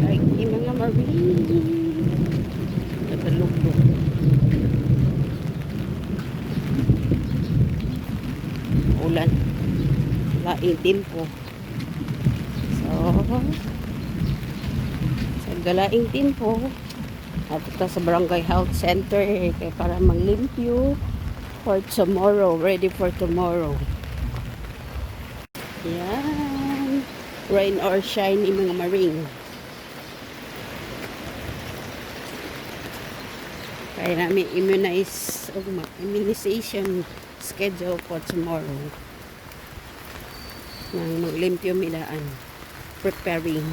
Like yung mga marine. Nagalugdog. Ulan. Laing tempo. So, sa galaing tempo, at ito sa Barangay Health Center kaya para manglimpyo for tomorrow, ready for tomorrow. Yan. Rain or shine yung mga maring. Kaya namin immunization schedule for tomorrow. Nang maglimpyo midaan. Preparing.